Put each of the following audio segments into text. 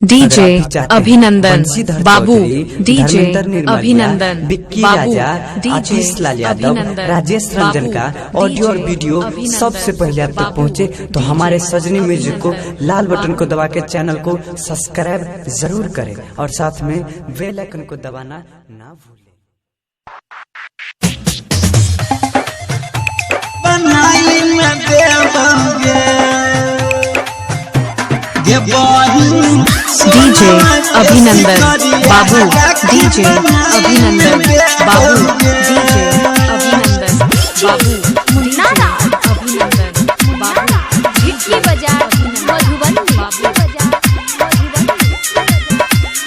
DJ अभिनंदन बाबू, DJ अभिनंदन बाबू, डीजे यादव, राजेश रंजन का ऑडियो और वीडियो सबसे पहले आप तक पहुंचे तो हमारे सजनी म्यूजिक को लाल बटन को दबा के चैनल को सब्सक्राइब जरूर करें और साथ में बेल आइकन को दबाना ना भूलें। डीजे अभिनंदन बाबू, डीजे अभिनंदन बाबू, डीजे अभिनंदन बाबू, मुन्नादा अभिनंदन बाबू, झिटकी बाजार Madhubani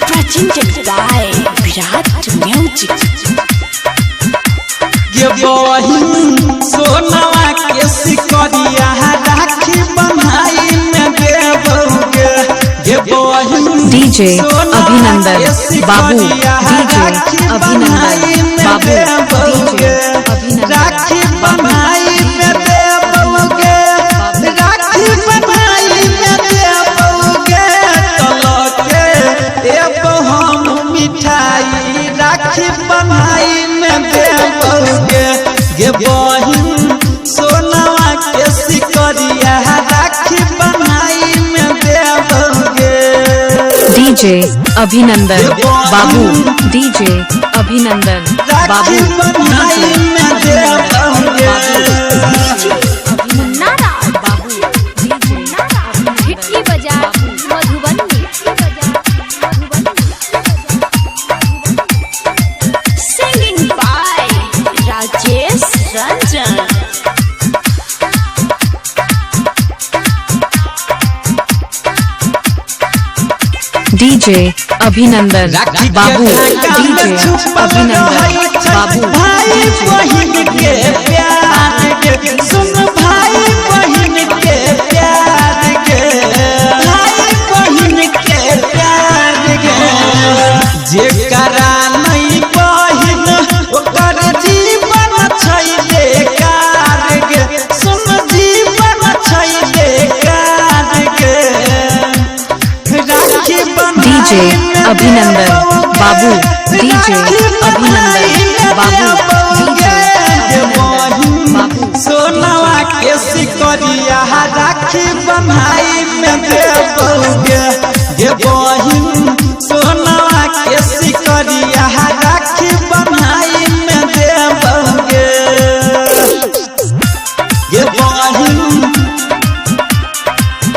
presented by Virat music. ये बहिन सोनवा के सिकरिया राखी बन्हाई में देबोगे। ये बहिन डीजे अभिनंदन बाबू, डीजे अभिनंदन बाबू, डीजे अभिनंदन राखी बन्हाई में देबोगे, राखी बन्हाई में देबोगे। तलके एगो हम मिठाई राखी बन्हाई में देबोगे। ये बहिन सोनवा के सिकरिया राखी बन्हाई में देबोगे। डीजे अभिनंदन बाबू, डीजे अभिनंदन बाबू, बन्हाई में देबोगे। मुन्नादा झिटकी बाजार Madhubani Singing by Rajesh Ranjan. DJ अभिनंदन बाबू, डीजे अभिनंदन बाबू, भाई बहिन के प्यार के सुन, भाई बहिन के प्यार के, भाई बहिन के प्यार के। जेकरा नहीं बहिन ओकर जीवन छै बेकार के, सुन जीवन छै बेकार के। राखी डीजे अभिनंदन बाबू, डीजे अभिनंदन बाबू, डीजे अभिनंदन बाबू, सोनवा के सिकरिया राखी बन्हाई में देबोगे। ये बहिन सोनवा के सिकरिया राखी बन्हाई में देबोगे। ये बहिन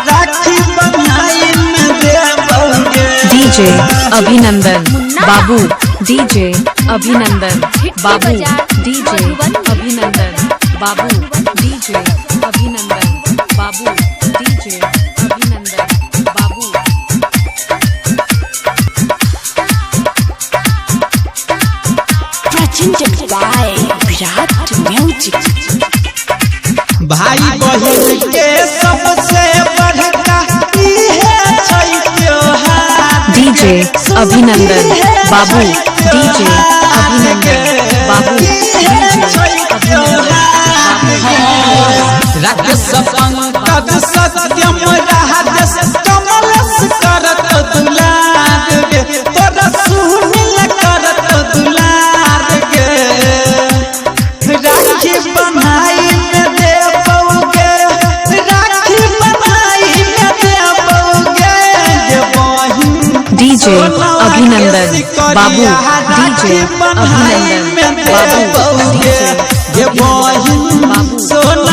राखी बन्हाई में देबोगे। डीजे अभिनंदन बाबू, डीजे अभिनंदन बाबू, डीजे अभिनंदन बाबू, डीजे अभिनंदन बाबू, डीजे अभिनंदन बाबू। Presented by Virat music. भाई बहिन के सबसे बड़का इहे छै त्योहार। डीजे अभिनंदन बाबू, डीजे अभिनंदन बाबू, डीजे अभिनंदन राकेश पंकज सत्यम राजेश कमलेश करत दुलार गे, तोरा सुनील करत दुलार गे। राखी बन्हाई में देबोगे, राखी बन्हाई में देबोगे। ये बहिन डीजे अभिनंदन बाबू, डीजे अभिनंदन बाबू, डीजे ये बहिन सोना